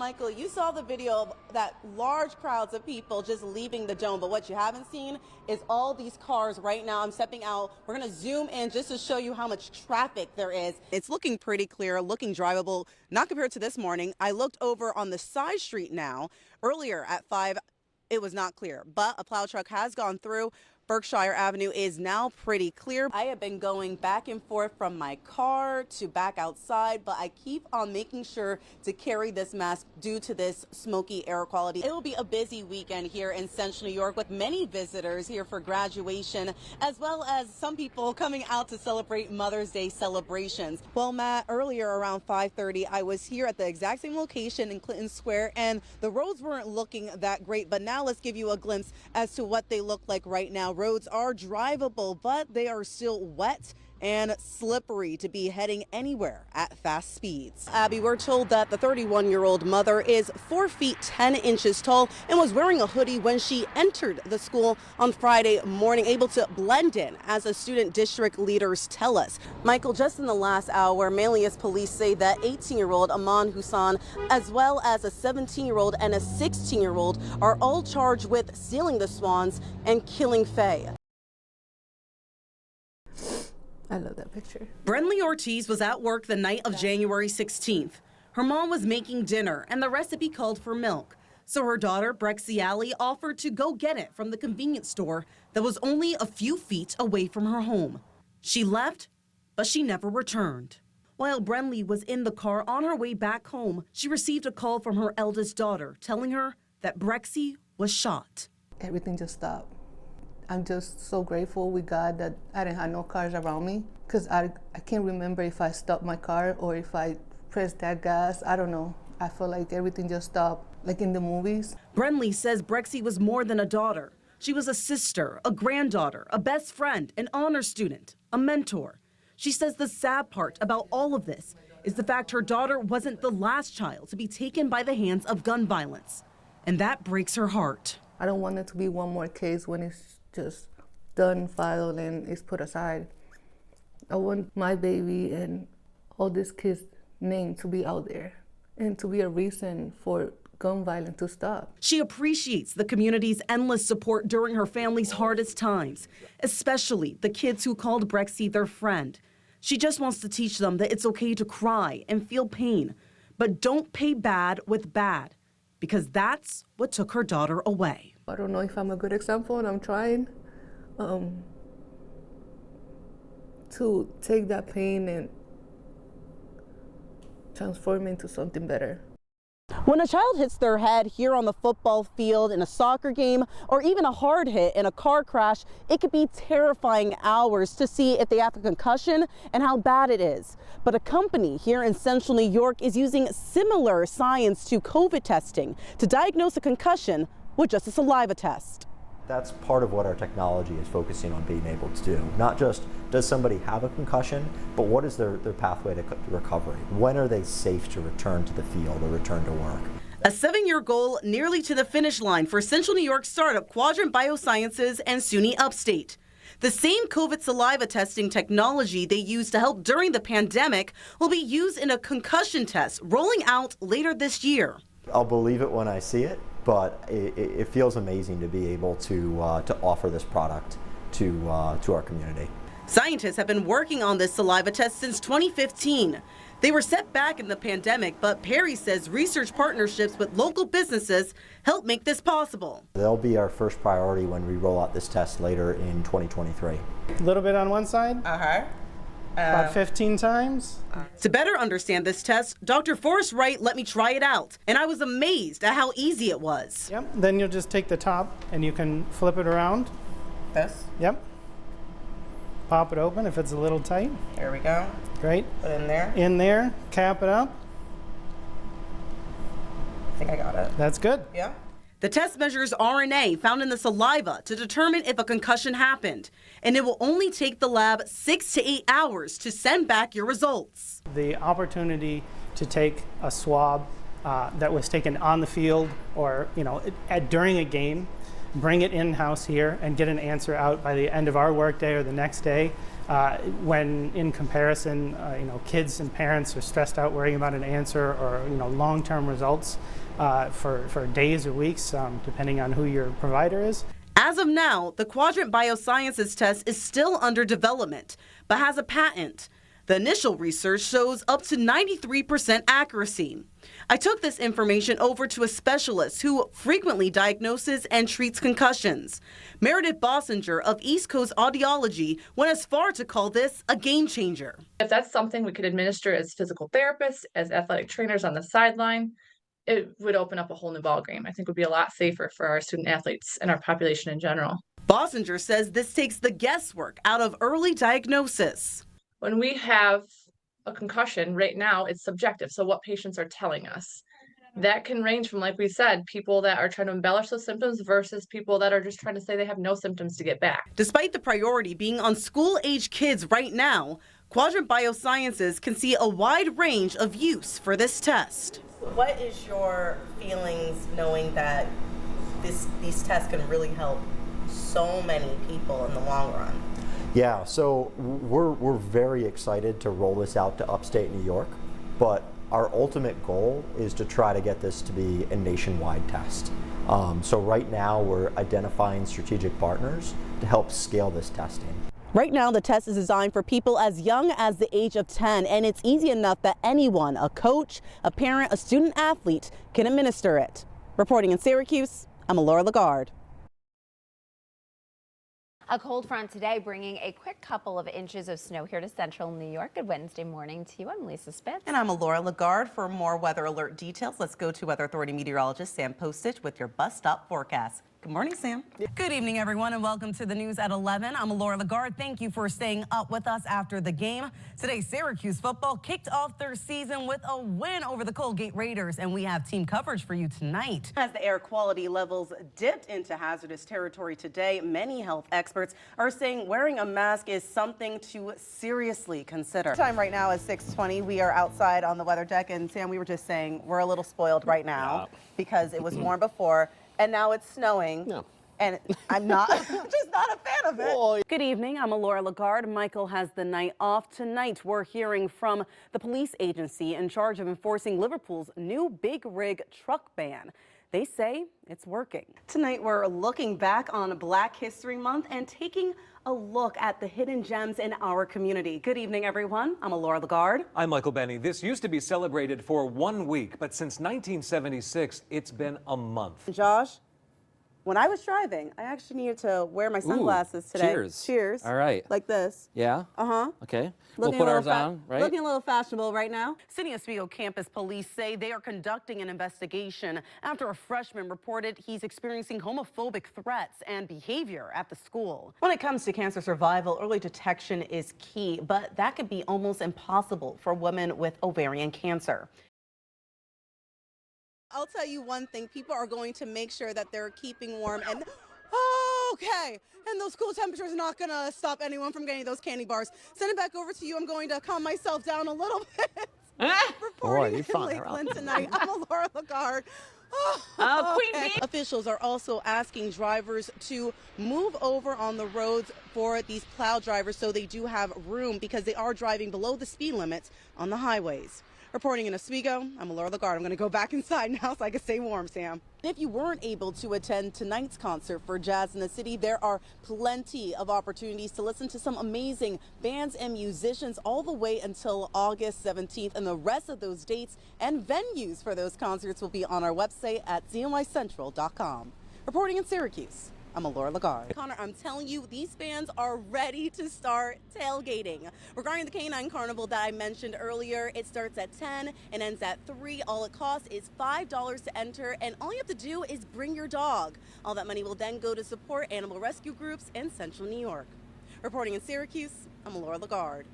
Michael, you saw the video of that large crowds of people just leaving the dome, but what you haven't seen is all these cars right now. I'm stepping out. We're going to zoom in just to show you how much traffic there is. It's looking pretty clear, looking drivable, not compared to this morning. I looked over on the side street now. Earlier at 5, it was not clear, but a plow truck has gone through. Berkshire Avenue is now pretty clear. I have been going back and forth from my car to back outside, but I keep on making sure to carry this mask due to this smoky air quality. It will be a busy weekend here in Central New York with many visitors here for graduation, as well as some people coming out to celebrate Mother's Day celebrations. Well, Matt, earlier around 5:30, I was here at the exact same location in Clinton Square, and the roads weren't looking that great, but now let's give you a glimpse as to what they look like right now. Roads are drivable, but they are still wet and slippery to be heading anywhere at fast speeds. Abby, we're told that the 31-year-old mother is 4 feet 10 inches tall and was wearing a hoodie when she entered the school on Friday morning, able to blend in, as the student district leaders tell us. Michael, just in the last hour, Manlius police say that 18-year-old Aman Hussan, as well as a 17-year-old and a 16-year-old, are all charged with stealing the swans and killing Faye. I love that picture. Brenly Ortiz was at work the night of January 16th. Her mom was making dinner and the recipe called for milk. So her daughter, Brexy Alley, offered to go get it from the convenience store that was only a few feet away from her home. She left, but she never returned. While Brenly was in the car on her way back home, she received a call from her eldest daughter telling her that Brexy was shot. Everything just stopped. I'm just so grateful with God that I didn't have no cars around me, because I can't remember if I stopped my car or if I pressed that gas. I don't know. I feel like everything just stopped, like in the movies. Brenly says Brexy was more than a daughter. She was a sister, a granddaughter, a best friend, an honor student, a mentor. She says the sad part about all of this is the fact her daughter wasn't the last child to be taken by the hands of gun violence. And that breaks her heart. I don't want it to be one more case when it's just done, filed, and it's put aside. I want my baby and all these kids' name to be out there and to be a reason for gun violence to stop. She appreciates the community's endless support during her family's hardest times, especially the kids who called Brexy their friend. She just wants to teach them that it's okay to cry and feel pain, but don't pay bad with bad, because that's what took her daughter away. I don't know if I'm a good example, and I'm trying to take that pain and transform it into something better. When a child hits their head here on the football field, in a soccer game, or even a hard hit in a car crash, it could be terrifying hours to see if they have a concussion and how bad it is. But a company here in Central New York is using similar science to COVID testing to diagnose a concussion with just a saliva test. That's part of what our technology is focusing on being able to do. Not just does somebody have a concussion, but what is their pathway to recovery? When are they safe to return to the field or return to work? A 7-year goal nearly to the finish line for Central New York startup Quadrant Biosciences and SUNY Upstate. The same COVID saliva testing technology they used to help during the pandemic will be used in a concussion test rolling out later this year. I'll believe it when I see it, but it feels amazing to be able to offer this product to our community. Scientists have been working on this saliva test since 2015. They were set back in the pandemic, but Perry says research partnerships with local businesses help make this possible. They'll be our first priority when we roll out this test later in 2023. A little bit on one side. About 15 times. To better understand this test, Dr. Forrest Wright let me try it out, and I was amazed at how easy it was. Yep. Then you'll just take the top and you can flip it around. This? Yep. Pop it open if it's a little tight. There we go. Great. Put it in there. In there. Cap it up. I think I got it. That's good. Yeah. The test measures RNA found in the saliva to determine if a concussion happened, and it will only take the lab 6 to 8 hours to send back your results. The opportunity to take a swab that was taken on the field or during a game, bring it in-house here and get an answer out by the end of our workday or the next day when in comparison, kids and parents are stressed out worrying about an answer or long-term results for days or weeks, depending on who your provider is. As of now, the Quadrant Biosciences test is still under development, but has a patent. The initial research shows up to 93% accuracy. I took this information over to a specialist who frequently diagnoses and treats concussions. Meredith Bossinger of East Coast Audiology went as far to call this a game changer. If that's something we could administer as physical therapists, as athletic trainers on the sideline, it would open up a whole new ballgame. I think it would be a lot safer for our student athletes and our population in general. Bossinger says this takes the guesswork out of early diagnosis. When we have a concussion, right now it's subjective, so what patients are telling us. That can range from, like we said, people that are trying to embellish those symptoms versus people that are just trying to say they have no symptoms to get back. Despite the priority being on school-age kids right now, Quadrant Biosciences can see a wide range of use for this test. What is your feelings knowing that these tests can really help so many people in the long run? Yeah, so we're very excited to roll this out to upstate New York, but our ultimate goal is to try to get this to be a nationwide test. So right now we're identifying strategic partners to help scale this testing. Right now, the test is designed for people as young as the age of 10, and it's easy enough that anyone, a coach, a parent, a student athlete, can administer it. Reporting in Syracuse, I'm Allura Leggard. A cold front today bringing a quick couple of inches of snow here to central New York. Good Wednesday morning to you. I'm Lisa Spitz. And I'm Allura Leggard. For more weather alert details, let's go to Weather Authority meteorologist Sam Postich with your bus stop forecast. Good morning, Sam. Good evening, everyone, and welcome to the news at 11. I'm Allura Leggard. Thank you for staying up with us after the game. Today, Syracuse football kicked off their season with a win over the Colgate Raiders, and we have team coverage for you tonight. As the air quality levels dipped into hazardous territory today, many health experts are saying wearing a mask is something to seriously consider. Time right now is 6:20. We are outside on the weather deck, and Sam, we were just saying we're a little spoiled right now because it was warm before. And now it's snowing. No. And I'm just not a fan of it. Oh. Good evening, I'm Allura Leggard. Michael has the night off. Tonight, we're hearing from the police agency in charge of enforcing Liverpool's new big rig truck ban. They say it's working. Tonight, we're looking back on Black History Month and taking a look at the hidden gems in our community. Good evening, everyone. I'm Allura Leggard. I'm Michael Benny. This used to be celebrated for 1 week, but since 1976, it's been a month. Josh, when I was driving, I actually needed to wear my sunglasses today. Cheers. Cheers. All right. Like this. Yeah? Uh-huh. Okay. Looking we'll put ours on, right? Looking a little fashionable right now. City Oswego campus police say they are conducting an investigation after a freshman reported he's experiencing homophobic threats and behavior at the school. When it comes to cancer survival, early detection is key, but that could be almost impossible for women with ovarian cancer. I'll tell you one thing, people are going to make sure that they're keeping warm and okay. And those cool temperatures are not going to stop anyone from getting those candy bars. Send it back over to you. I'm going to calm myself down a little bit. Reporting in Lakeland tonight, I'm Allura Leggard. Queen Bee. Officials are also asking drivers to move over on the roads for these plow drivers so they do have room because they are driving below the speed limits on the highways. Reporting in Oswego, I'm Allura Leggard. I'm going to go back inside now so I can stay warm, Sam. If you weren't able to attend tonight's concert for Jazz in the City, there are plenty of opportunities to listen to some amazing bands and musicians all the way until August 17th. And the rest of those dates and venues for those concerts will be on our website at cnycentral.com. Reporting in Syracuse, I'm Allura Leggard. Connor, I'm telling you, these bands are ready to start tailgating. Regarding the Canine Carnival that I mentioned earlier, it starts at 10 and ends at 3. All it costs is $5 to enter, and all you have to do is bring your dog. All that money will then go to support animal rescue groups in central New York. Reporting in Syracuse, I'm Allura Leggard.